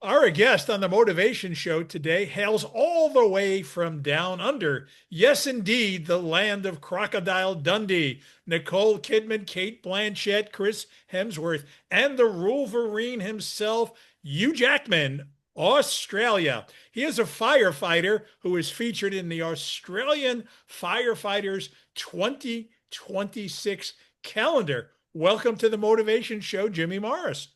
Our guest on the Motivation Show today hails all the way from down under. Yes, indeed, the land of Crocodile Dundee. Nicole Kidman, Cate Blanchett, Chris Hemsworth, and the Wolverine himself, Hugh Jackman, Australia. He is a firefighter who is featured in the Australian Firefighters 2026 calendar. Welcome to the Motivation Show, Jimmy Morris.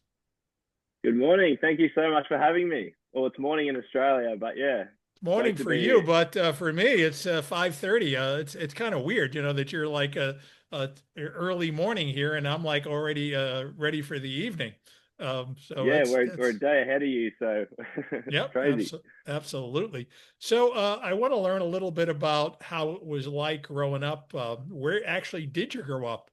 Good morning. Thank you so much for having me. Well, it's morning in Australia, but yeah, Morning great to for be you, here. but for me, it's 5:30. It's kind of weird, that you're like a early morning here, and I'm like already ready for the evening. So Yeah, that's we're a that's day ahead of you, so it's yep, crazy. absolutely. So I want to learn a little bit about how it was like growing up. Where actually did you grow up?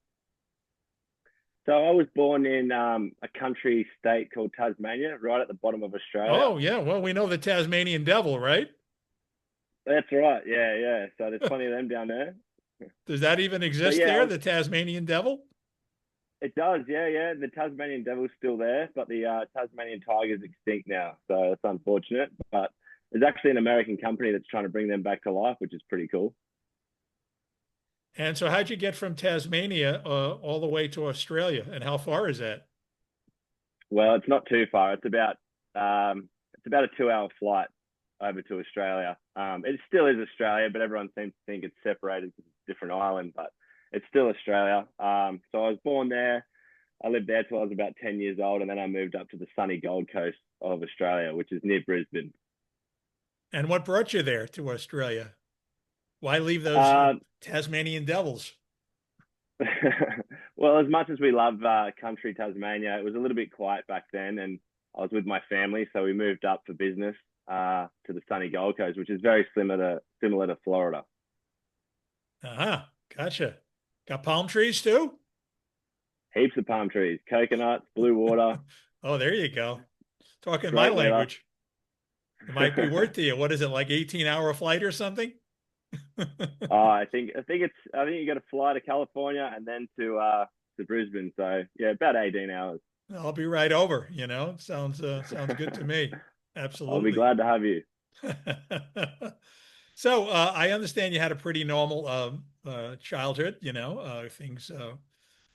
So I was born in a country state called Tasmania, right at the bottom of Australia. Oh yeah, well we know the Tasmanian devil, right? That's right. Yeah, yeah. So there's plenty of them down there. Does that even So exist yeah, there, the Tasmanian devil? it does. Yeah, yeah. The Tasmanian devil's still there, but the Tasmanian tiger's extinct now. So it's unfortunate, but there's actually an American company that's trying to bring them back to life, which is pretty cool. And so how'd you get from Tasmania all the way to Australia? And how far is that? Well, it's not too far. It's about a 2 hour flight over to Australia. It still is Australia, but everyone seems to think it's separated because it's a different island, but it's still Australia. So I was born there. I lived there till I was about 10 years old, and then I moved up to the sunny Gold Coast of Australia, which is near Brisbane. And what brought you there to Australia? Why leave those Um, Tasmanian devils? well, as much as we love country Tasmania, it was a little bit quiet back then, and I was with my family, so we moved up for business to the sunny Gold Coast, which is very similar to Florida. Uh-huh. Gotcha. Got palm trees too? Heaps of palm trees, coconuts, blue water, Oh, there you go. Talking my great weather. language. It might be worth to you. What is it, like 18-hour flight or something? I think you got to fly to California and then to Brisbane. So yeah, about 18 hours. I'll be right over, sounds good to me. I'll be Absolutely. glad to have you. So I understand you had a pretty normal childhood. Things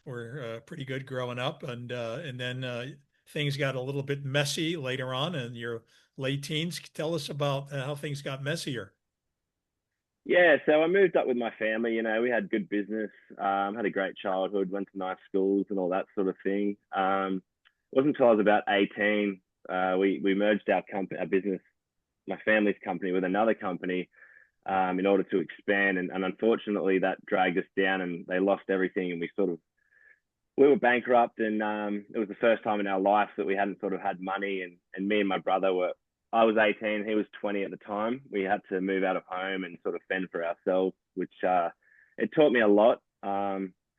were pretty good growing up, and then things got a little bit messy later on in your late teens. Tell us about how things got messier. Yeah, so I moved up with my family. We had good business, had a great childhood, went to nice schools and all that sort of thing. It wasn't until I was about 18, we merged our business, my family's company, with another company in order to expand. And unfortunately, that dragged us down, and they lost everything. And we were bankrupt, and it was the first time in our life that we hadn't sort of had money. And me and my brother were, I was 18, he was 20 at the time. We had to move out of home and sort of fend for ourselves, which it taught me a lot.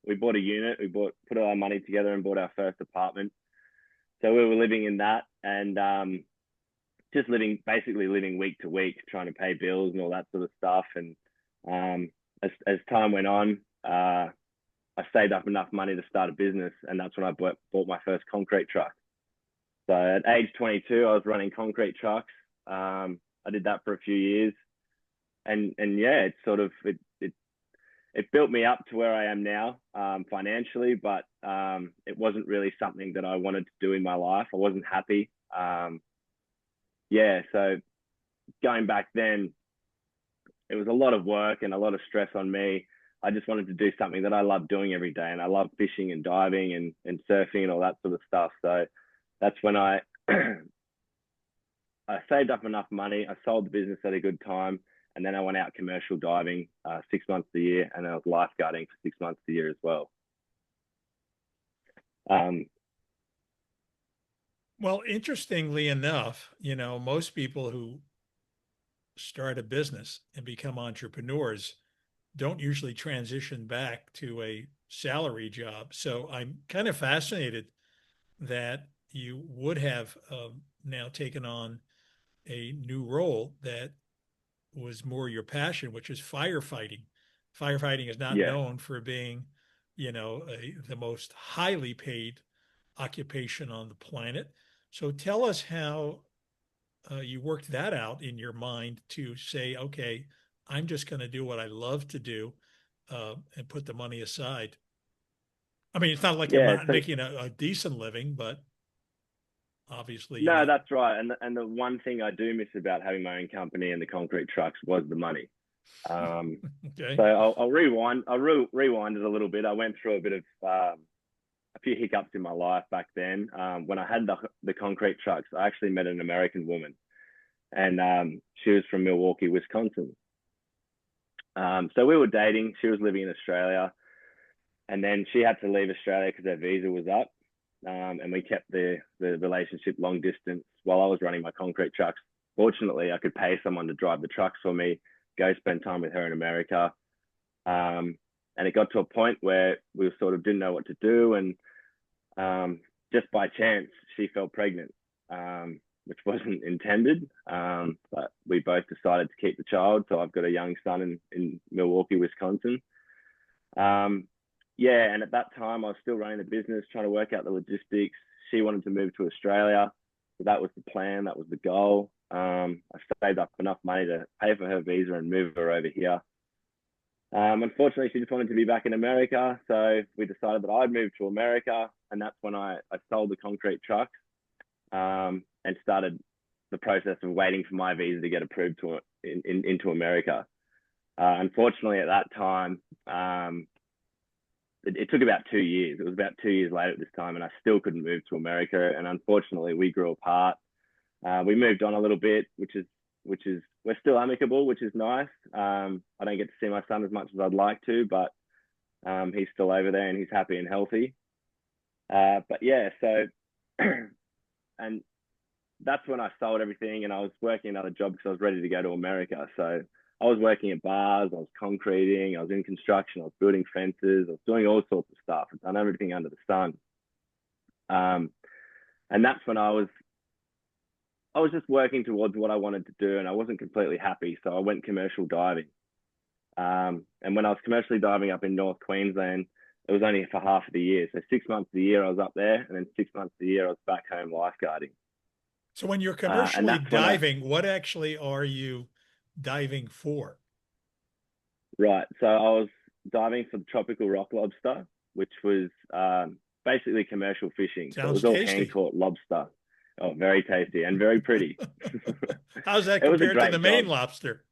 We bought a unit, put all our money together and bought our first apartment. So we were living in that, and just basically living week to week, trying to pay bills and all that sort of stuff. And as time went on, I saved up enough money to start a business, and that's when I bought my first concrete truck. So at age 22, I was running concrete trucks. I did that for a few years, and yeah, it built me up to where I am now financially, but it wasn't really something that I wanted to do in my life. I wasn't happy. Yeah, so going back then, it was a lot of work and a lot of stress on me. I just wanted to do something that I love doing every day. And I love fishing and diving and surfing and all that sort of stuff. So that's when I saved up enough money. I sold the business at a good time. And then I went out commercial diving 6 months a year. And I was lifeguarding for 6 months a year as well. Um, Well, interestingly enough, most people who start a business and become entrepreneurs don't usually transition back to a salary job. So I'm kind of fascinated that you would have now taken on a new role that was more your passion, which is firefighting. Firefighting is not yeah. known for being, the most highly paid occupation on the planet. So tell us how you worked that out in your mind to say, okay, I'm just going to do what I love to do, and put the money aside. I mean, it's not like I'm Yeah, not so making a decent living, but obviously you no, need. that's right. And the one thing I do miss about having my own company and the concrete trucks was the money. Um, so Okay. I'll rewind. Rewind it a little bit. I went through a bit of a few hiccups in my life back then. When I had the concrete trucks, I actually met an American woman, and she was from Milwaukee, Wisconsin. So we were dating. She was living in Australia, and then she had to leave Australia because her visa was up. And we kept the relationship long distance while I was running my concrete trucks. Fortunately, I could pay someone to drive the trucks for me, go spend time with her in America. And it got to a point where we sort of didn't know what to do. And just by chance, she fell pregnant, which wasn't intended. But we both decided to keep the child. So I've got a young son in Milwaukee, Wisconsin. Um, yeah, and at that time, I was still running the business, trying to work out the logistics. She wanted to move to Australia. So that was the plan. That was the goal. I saved up enough money to pay for her visa and move her over here. Unfortunately, she just wanted to be back in America. So we decided that I'd move to America. And that's when I sold the concrete truck, and started the process of waiting for my visa to get approved into America. Unfortunately, at that time, it took about 2 years. It was about 2 years later at this time, and I still couldn't move to America. And unfortunately, we grew apart. We moved on a little bit, which is we're still amicable, which is nice. I don't get to see my son as much as I'd like to, but he's still over there and he's happy and healthy. But yeah, so and that's when I sold everything and I was working another job because I was ready to go to America. So I was working at bars, I was concreting, I was in construction, I was building fences, I was doing all sorts of stuff. I've done everything under the sun. And that's when I was just working towards what I wanted to do and I wasn't completely happy. So I went commercial diving. And when I was commercially diving up in North Queensland, it was only for half of the year. So 6 months of the year I was up there, and then 6 months of the year I was back home lifeguarding. So when you're And commercially that's when diving, what actually are you diving for? right. So I was diving for the tropical rock lobster, which was basically commercial fishing. So it Sounds was all hand tasty. caught lobster. Oh, very tasty and very pretty. How's that It was a compared to the great Maine job. lobster?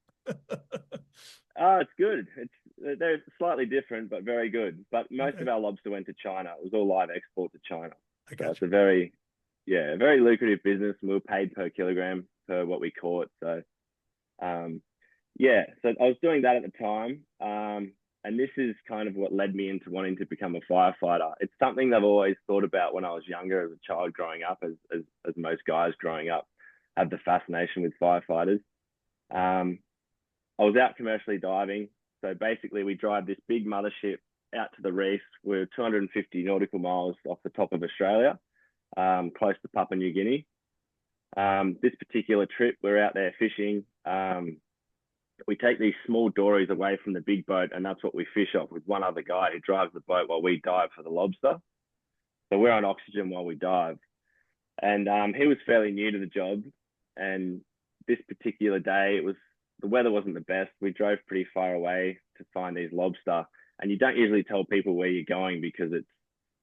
Oh, it's good. They're slightly different, but very good. But most Okay, of our lobster went to China. It was all live export to China. I So got it's a very, yeah, very lucrative business. And we were paid per kilogram per what we caught. So, um, yeah, so I was doing that at the time. And this is kind of what led me into wanting to become a firefighter. It's something that I've always thought about when I was younger as a child growing up, as most guys growing up have the fascination with firefighters. Um, I was out commercially diving. So basically, we drive this big mothership out to the reefs. We're 250 nautical miles off the top of Australia, close to Papua New Guinea. This particular trip, we're out there fishing. We take these small dories away from the big boat, and that's what we fish off with one other guy who drives the boat while we dive for the lobster. So we're on oxygen while we dive. And he was fairly new to the job. And this particular day, the weather wasn't the best. We drove pretty far away to find these lobster. And you don't usually tell people where you're going because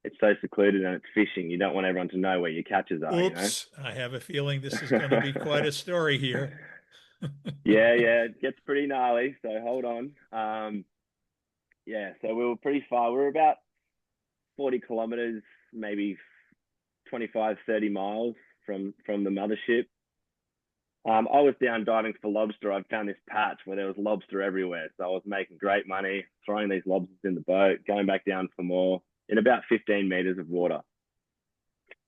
it's so secluded and it's fishing. You don't want everyone to know where your catches are, you know? oops, I have a feeling this is going to be quite a story here. Yeah, it gets pretty gnarly. So hold on. Yeah, so we were pretty far. We were about 40 kilometers, maybe 25, 30 miles from the mothership. I was down diving for lobster. I found this patch where there was lobster everywhere. So I was making great money, throwing these lobsters in the boat, going back down for more in about 15 meters of water.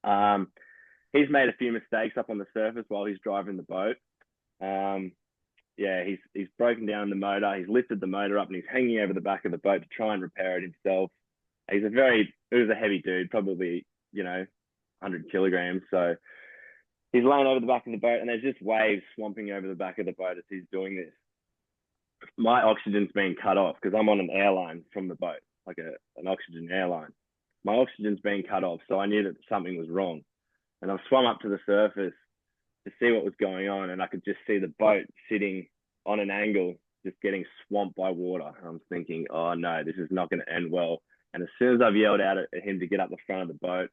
Um, he's made a few mistakes up on the surface while he's driving the boat. Um, yeah, he's broken down the motor. He's lifted the motor up and he's hanging over the back of the boat to try and repair it himself. He was a heavy dude, probably, 100 kilograms. So he's laying over the back of the boat and there's just waves swamping over the back of the boat as he's doing this. My oxygen's being cut off because I'm on an airline from the boat, like an oxygen airline. My oxygen's being cut off. So I knew that something was wrong. And I've swum up to the surface to see what was going on, and I could just see the boat sitting on an angle, just getting swamped by water. I was thinking, oh no, this is not going to end well. And as soon as I've yelled out at him to get up the front of the boat,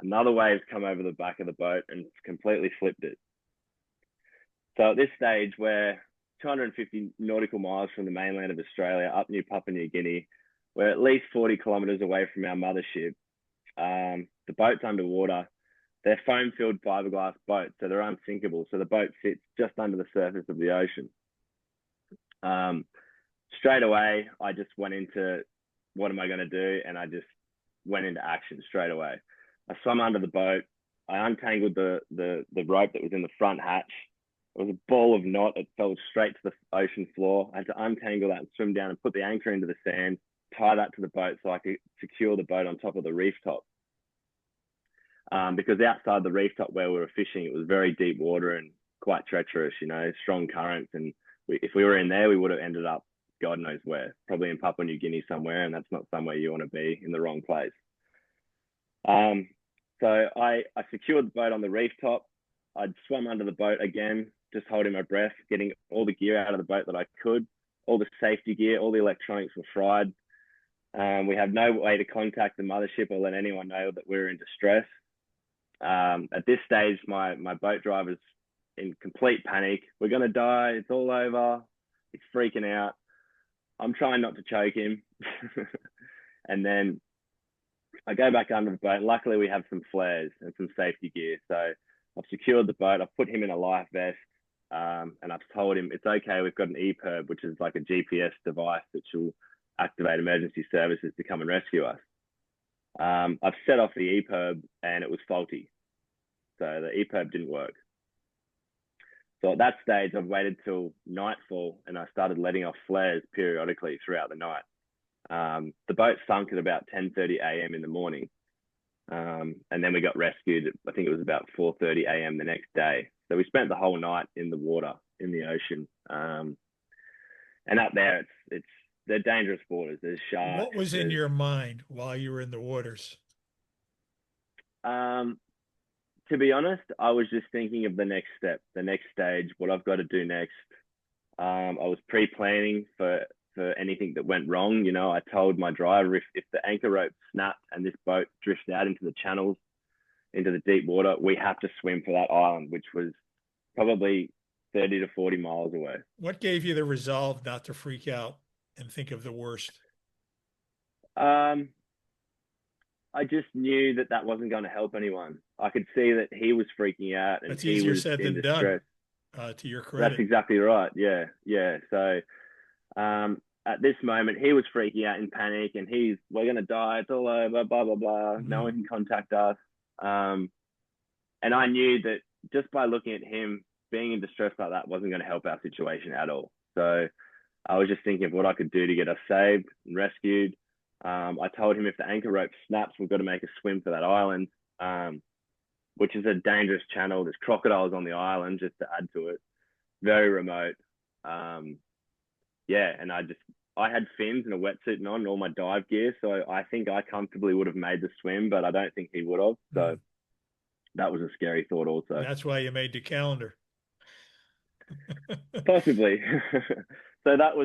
another wave's come over the back of the boat and completely flipped it. So at this stage, we're 250 nautical miles from the mainland of Australia, up near Papua New Guinea. We're at least 40 kilometers away from our mothership. The boat's underwater. They're foam-filled fiberglass boats, so they're unsinkable. So the boat sits just under the surface of the ocean. Straight away, I just went into, what am I going to do? And I just went into action straight away. I swam under the boat. I untangled the rope that was in the front hatch. It was a ball of knot. It fell straight to the ocean floor. I had to untangle that and swim down and put the anchor into the sand, tie that to the boat so I could secure the boat on top of the reef top. Because outside the reef top where we were fishing, it was very deep water and quite treacherous, you know, strong currents. And if we were in there, we would have ended up God knows where, probably in Papua New Guinea somewhere, and that's not somewhere you want to be, in the wrong place. So I secured the boat on the reef top. I'd swum under the boat again, just holding my breath, getting all the gear out of the boat that I could. All the safety gear, all the electronics were fried. We have no way to contact the mothership or let anyone know that we're in distress. At this stage, my boat driver's in complete panic. We're going to die. It's all over. He's freaking out. I'm trying not to choke him. And then I go back under the boat. Luckily, we have some flares and some safety gear. So I've secured the boat. I've put him in a life vest. And I've told him it's okay. We've got an epirb, which is like a GPS device that will activate emergency services to come and rescue us. I've set off the epirb and it was faulty. So the epirb didn't work. So at that stage, I've waited till nightfall and I started letting off flares periodically throughout the night. The boat sunk at about 10:30 a.m. in the morning. And then we got rescued. I think it was about 4:30 a.m. the next day. So we spent the whole night in the water, in the ocean. And up there, they're dangerous waters. There's sharks. What was in your mind while you were in the waters? To be honest, I was just thinking of the next step, the next stage, what I've got to do next. I was pre-planning for anything that went wrong. You know, I told my driver if the anchor rope snapped and this boat drifted out into the channels, into the deep water, we have to swim for that island, which was probably 30 to 40 miles away. What gave you the resolve not to freak out and think of the worst? I just knew that wasn't going to help anyone. I could see that he was freaking out and That's he easier was said in than distress. done, to your credit. That's exactly right. Yeah. So at this moment, he was freaking out in panic and we're going to die. It's all over, blah, blah, blah. Mm-hmm. No one can contact us. And I knew that just by looking at him being in distress like that wasn't going to help our situation at all. So I was just thinking of what I could do to get us saved and rescued. I told him if the anchor rope snaps, we've got to make a swim for that island, which is a dangerous channel. There's crocodiles on the island, just to add to it. Very remote. Yeah, and I had fins and a wetsuit on and all my dive gear, so I think I comfortably would have made the swim, but I don't think he would have. So that was a scary thought also. That's why you made the calendar. Possibly. So that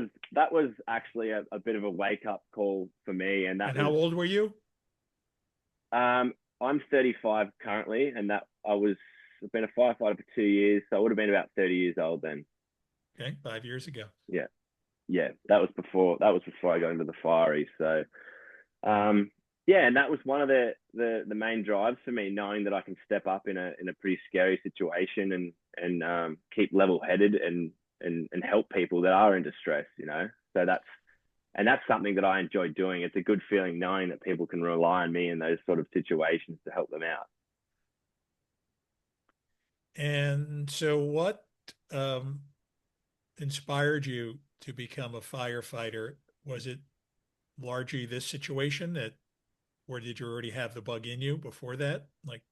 was actually a bit of a wake-up call for me. And how old were you? I'm 35 currently, and I've been a firefighter for 2 years, so I would have been about 30 years old then. Okay, 5 years ago. Yeah, that was before I got into the fiery. So yeah, and that was one of the main drives for me, knowing that I can step up in a pretty scary situation and keep level-headed and help people that are in distress, you know. So that's something that I enjoy doing. It's a good feeling knowing that people can rely on me in those sort of situations to help them out. And so what inspired you to become a firefighter? Was it largely this situation or did you already have the bug in you before that? Like,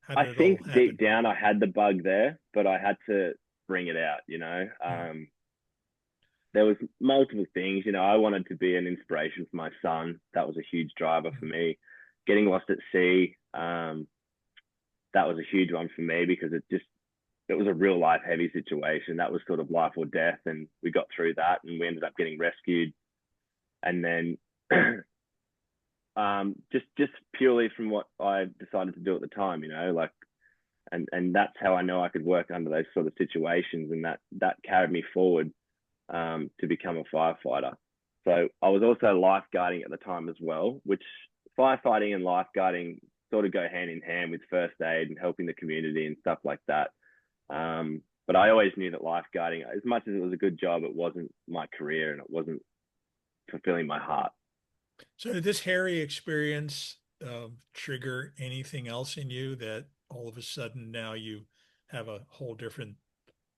how did it all happen? I think deep down I had the bug there, but I had to bring it out, you know. There was multiple things, you know. I wanted to be an inspiration for my son. That was a huge driver for me. Getting lost at sea, that was a huge one for me because it it was a real life heavy situation. That was sort of life or death, and we got through that, and we ended up getting rescued. And then, just purely from what I decided to do at the time, like, and that's how I know I could work under those sort of situations, and that carried me forward to become a firefighter. So I was also lifeguarding at the time as well, which firefighting and lifeguarding sort of go hand in hand with first aid and helping the community and stuff like that. But I always knew that lifeguarding, as much as it was a good job, it wasn't my career and it wasn't fulfilling my heart. So did this hairy experience trigger anything else in you that all of a sudden now you have a whole different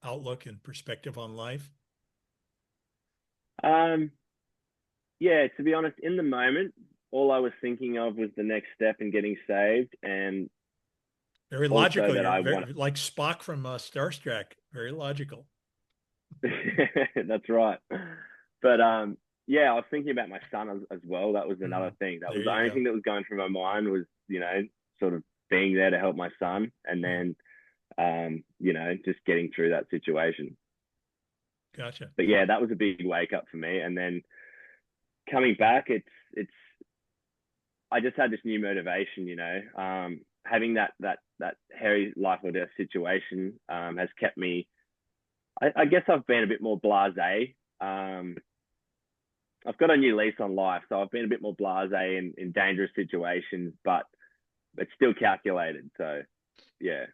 outlook and perspective on life? Um, yeah, to be honest, in the moment, all I was thinking of was the next step in getting saved, and Very also logical. that You're I very want. like Spock from Star Trek. Very logical. That's right. But yeah, I was thinking about my son as well. That was another Mm, thing. That there was the you only go. thing that was going through my mind was, sort of being there to help my son, and Mm, then just getting through that situation. gotcha. But yeah, that was a big wake up for me. And then coming back, it's I just had this new motivation. Having that hairy life or death situation has kept me. I guess I've been a bit more blasé. I've got a new lease on life, so I've been a bit more blasé in dangerous situations, but it's still calculated. So yeah,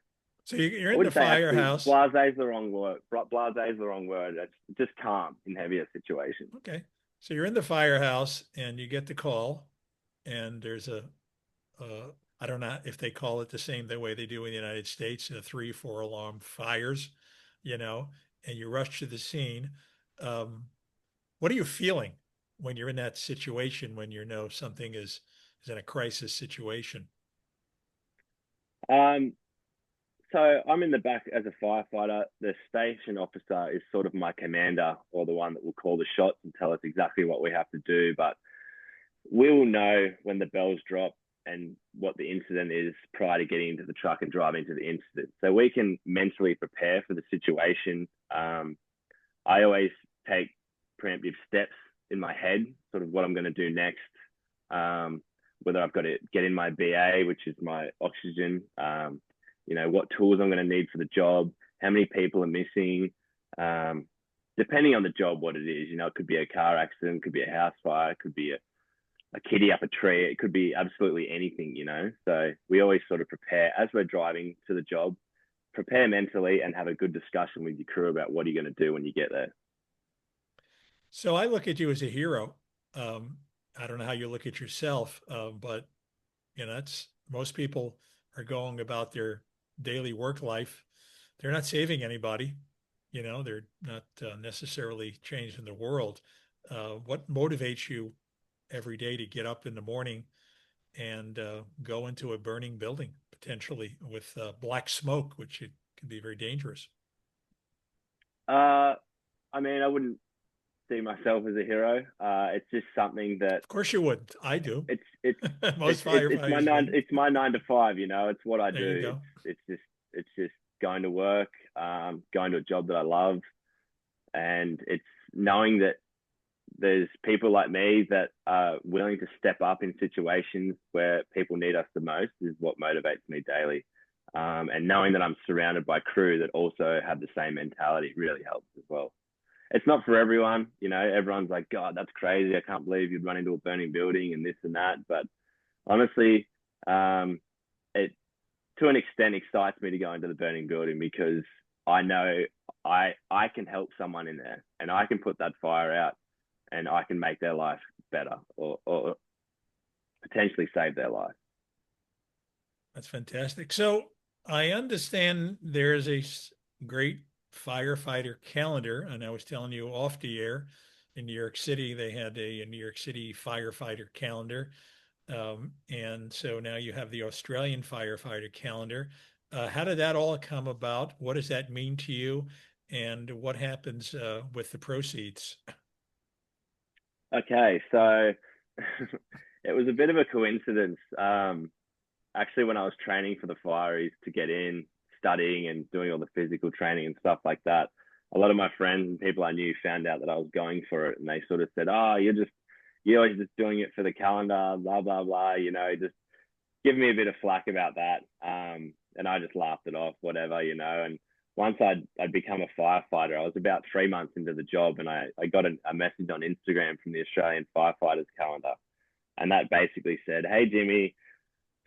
So you're I in the wouldn't say actually firehouse. blasé is the wrong word. Blasé is the wrong word. It's just calm in heavier situations. Okay. So you're in the firehouse and you get the call, and there's uh, I don't know if they call it the same the way they do in the United States, a 3, 4 alarm fires, you know, and you rush to the scene. Um, what are you feeling when you're in that situation, when you know something is in a crisis situation? Um, so I'm in the back as a firefighter. The station officer is sort of my commander, or the one that will call the shots and tell us exactly what we have to do. But we will know when the bells drop and what the incident is prior to getting into the truck and driving to the incident. So we can mentally prepare for the situation. I always take preemptive steps in my head, sort of what I'm going to do next. Whether I've got to get in my BA, which is my oxygen, what tools I'm going to need for the job, how many people are missing, depending on the job, what it is. It could be a car accident, it could be a house fire, it could be a kitty up a tree, it could be absolutely anything. So we always sort of prepare as we're driving to the job, prepare mentally and have a good discussion with your crew about what are you going to do when you get there. So I look at you as a hero. Um, I don't know how you look at yourself, but that's most people are going about their daily work life. They're not saving anybody. They're not necessarily changing the world. What motivates you every day to get up in the morning and go into a burning building, potentially with black smoke, which it can be very dangerous? Uh, I mean, I wouldn't see myself as a hero. It's just something that Of course you wouldn't. I do. it's it's Most firefighters wouldn't. it's my 9 to 5. It's what I There you do. go. It's just going to work, going to a job that I love, and it's knowing that there's people like me that are willing to step up in situations where people need us the most is what motivates me daily. And knowing that I'm surrounded by crew that also have the same mentality really helps as well. It's not for everyone. Everyone's like, God, that's crazy. I can't believe you'd run into a burning building and this and that. But honestly, it to an extent excites me to go into the burning building because I know I can help someone in there and I can put that fire out and I can make their life better or potentially save their life. That's fantastic. So I understand there's a great firefighter calendar, and I was telling you off the air in New York City, they had a New York City firefighter calendar. And so now you have the Australian firefighter calendar. How did that all come about? What does that mean to you? And what happens with the proceeds? Okay, so it was a bit of a coincidence. Actually, when I was training for the fireys to get in, studying and doing all the physical training and stuff like that, a lot of my friends and people I knew found out that I was going for it, and they sort of said, "Oh, you're always just doing it for the calendar, blah blah blah." Just give me a bit of flack about that. And I just laughed it off, whatever. And once I'd become a firefighter, I was about 3 months into the job, and I got a message on Instagram from the Australian Firefighters Calendar, and that basically said, "Hey Jimmy,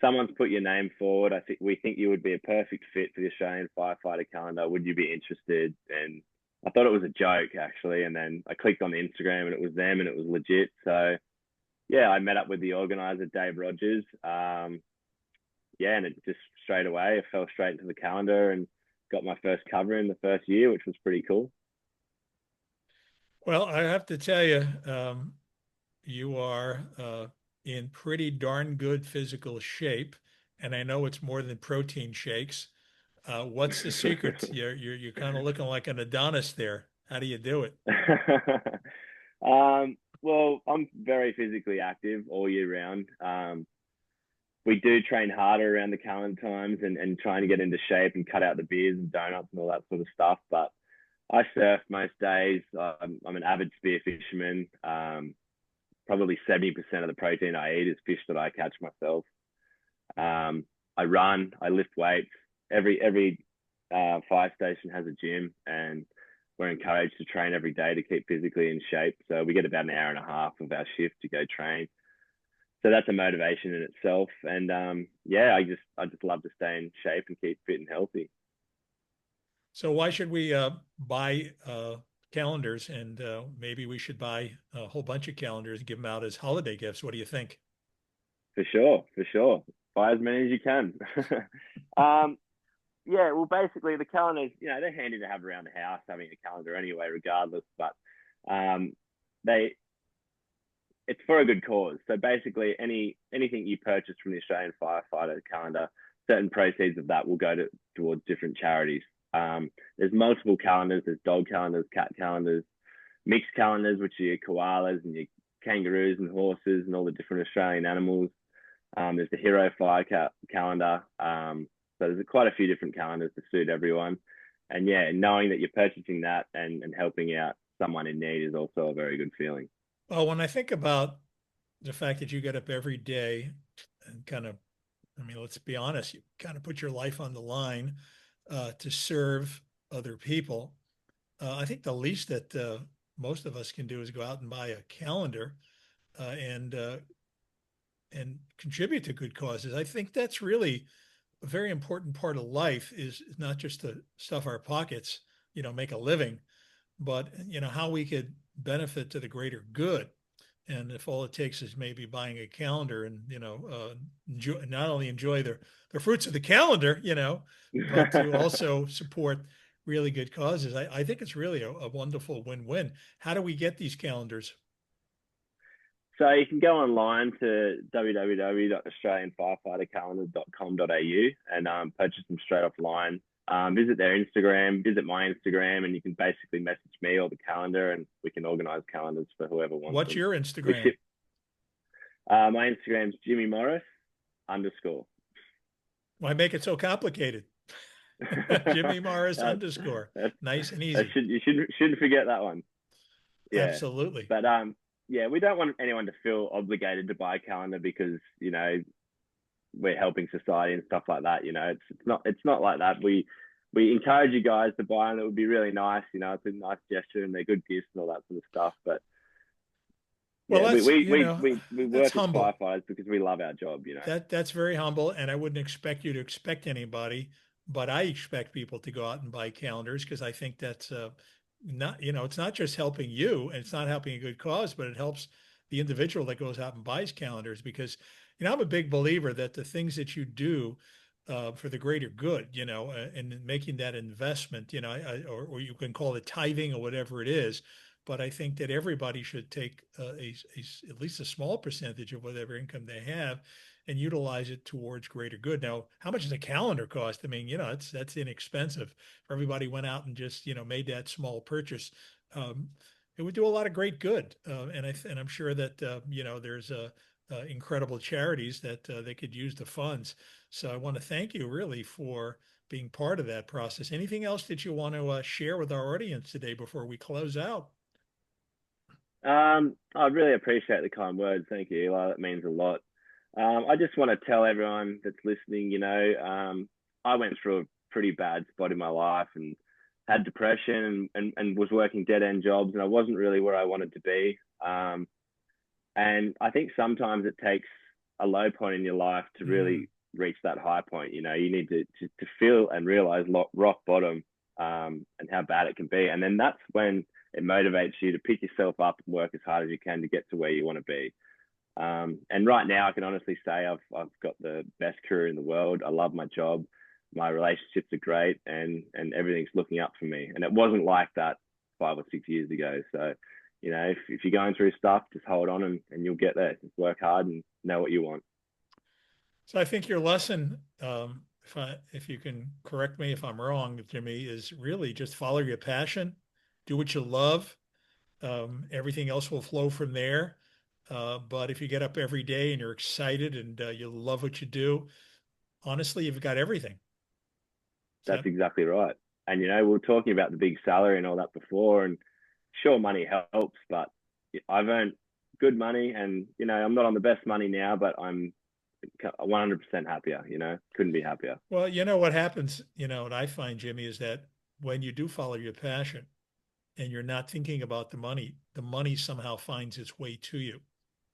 someone's put your name forward. We think you would be a perfect fit for the Australian Firefighter Calendar. Would you be interested?" And I thought it was a joke, actually. And then I clicked on the Instagram, and it was them, and it was legit. So yeah, I met up with the organizer, Dave Rogers. Yeah, and it just straight away, I fell straight into the calendar and got my first cover in the first year, which was pretty cool. Well, I have to tell you, you are in pretty darn good physical shape, and I know it's more than protein shakes. What's the secret? You're kind of looking like an Adonis there. How do you do it? Well, I'm very physically active all year round. We do train harder around the calendar times and trying to get into shape and cut out the beers and donuts and all that sort of stuff. But I surf most days. I'm an avid spear fisherman. Probably 70% of the protein I eat is fish that I catch myself. I run, I lift weights. Every fire station has a gym, and we're encouraged to train every day to keep physically in shape. So we get about an hour and a half of our shift to go train. So that's a motivation in itself. And yeah, I just love to stay in shape and keep fit and healthy. So why should we buy calendars? And maybe we should buy a whole bunch of calendars and give them out as holiday gifts. What do you think? For sure, for sure. Buy as many as you can. um, yeah, well, basically the calendars, they're handy to have around the house, having a calendar anyway, regardless. But um, they it's for a good cause. So basically, anything you purchase from the Australian Firefighter Calendar, certain proceeds of that will go towards different charities. There's multiple calendars. There's dog calendars, cat calendars, mixed calendars, which are your koalas and your kangaroos and horses and all the different Australian animals. There's the Hero Fire calendar. So there's quite a few different calendars to suit everyone. And yeah, knowing that you're purchasing that and helping out someone in need is also a very good feeling. Well, when I think about the fact that you get up every day and kind of, I mean, let's be honest, you kind of put your life on the line to serve other people. I think the least that most of us can do is go out and buy a calendar uh, and uh, and contribute to good causes. I think that's really a very important part of life is not just to stuff our pockets, make a living, but how we could benefit to the greater good. And if all it takes is maybe buying a calendar and not only enjoy the fruits of the calendar, but to also support really good causes, I think it's really a wonderful win-win. How do we get these calendars? So you can go online to www.australianfirefightercalendar.com.au and purchase them straight offline. Visit their Instagram, visit my Instagram, and you can basically message me or the calendar, and we can organize calendars for whoever wants What's them. your Instagram? My Instagram's Jimmy Morris _ Why make it so complicated? Jimmy Morris _ nice and easy. You shouldn't forget that one. Yeah, Absolutely. but yeah, we don't want anyone to feel obligated to buy a calendar because we're helping society and stuff like that. It's not like that. We encourage you guys to buy them. It would be really nice. It's a nice gesture and they're good gifts and all that sort of stuff. But Well, yeah, that's we that's work as humble. firefighters because we love our job. That's very humble, and I wouldn't expect you to expect anybody, but I expect people to go out and buy calendars because I think that's not, it's not just helping you and it's not helping a good cause, but it helps the individual that goes out and buys calendars because, I'm a big believer that the things that you do for the greater good, and making that investment, or you can call it tithing or whatever it is. But I think that everybody should take at least a small percentage of whatever income they have and utilize it towards greater good. Now, how much does a calendar cost? I mean, that's inexpensive. If everybody went out and just, made that small purchase, it would do a lot of great good. And I'm sure that, there's incredible charities that they could use the funds. So I want to thank you really for being part of that process. Anything else that you want to share with our audience today before we close out? I really appreciate the kind words. Thank you, Eli. That means a lot. I just want to tell everyone that's listening, I went through a pretty bad spot in my life and had depression and was working dead end jobs, and I wasn't really where I wanted to be. And I think sometimes it takes a low point in your life to Mm. really reach that high point. You need to feel and realize rock bottom, and how bad it can be. And then that's when it motivates you to pick yourself up and work as hard as you can to get to where you want to be. And right now, I can honestly say I've got the best career in the world. I love my job. My relationships are great, and everything's looking up for me. And it wasn't like that 5 or 6 years ago. So, if you're going through stuff, just hold on and you'll get there. Just work hard and know what you want. So I think your lesson, if you can correct me if I'm wrong, Jimmy, is really just follow your passion, do what you love. Everything else will flow from there. But if you get up every day and you're excited and you love what you do, honestly, you've got everything. So, That's exactly right. And we were talking about the big salary and all that before, and sure, money helps, but I've earned good money, and I'm not on the best money now, but I'm 100% happier. Couldn't be happier. well, what happens, what I find, Jimmy, is that when you do follow your passion and you're not thinking about the money somehow finds its way to you.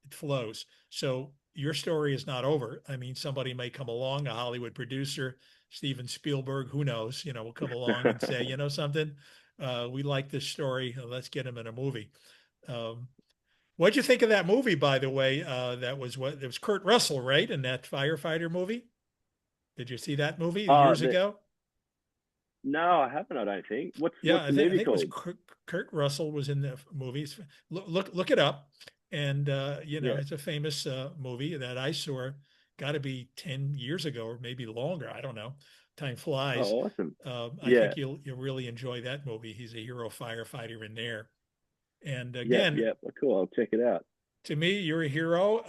It flows. So your story is not over. I mean, somebody may come along, a Hollywood producer, Steven Spielberg, who knows, will come along and say, something, we like this story. Let's get him in a movie. Um, what'd you think of that movie, by the way? It was Kurt Russell, right? In that firefighter movie. Did you see that movie Oh, years ago? no, I haven't. I don't think. What's Yeah, what's the I movie think it was called? Kurt Russell was in the movies. Look it up, and Yeah. it's a famous movie that I saw. Got to be 10 years ago or maybe longer. I don't know. Time flies. Oh, awesome. I Yeah. think you'll really enjoy that movie. He's a hero firefighter in there. And Yeah. again, Yeah. Well, cool. I'll check it out. to me, you're a hero.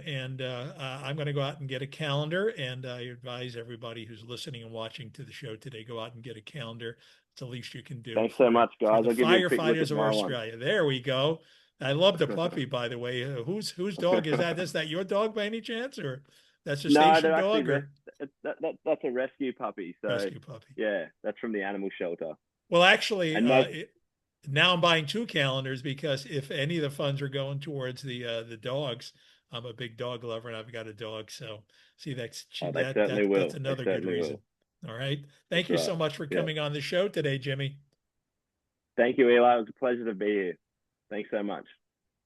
And I'm going to go out and get a calendar. And I advise everybody who's listening and watching to the show today, go out and get a calendar. It's the least you can do Thanks so much, for guys. the I'll give you a quick look firefighters at of my one. Australia. There we go. I love the puppy, by the way. Whose dog is that? Is that your dog by any chance, or that's a No, station they're actually dog or that's a rescue puppy. So rescue puppy? yeah, that's from the animal shelter. Well, actually, And my now I'm buying two calendars because if any of the funds are going towards the dogs, I'm a big dog lover and I've got a dog. So see, oh, they certainly that's will. They another good certainly reason. will. All right. That's Thank you right. so much for Yeah. coming on the show today, Jimmy. Thank you, Eli. It was a pleasure to be here. Thanks so much.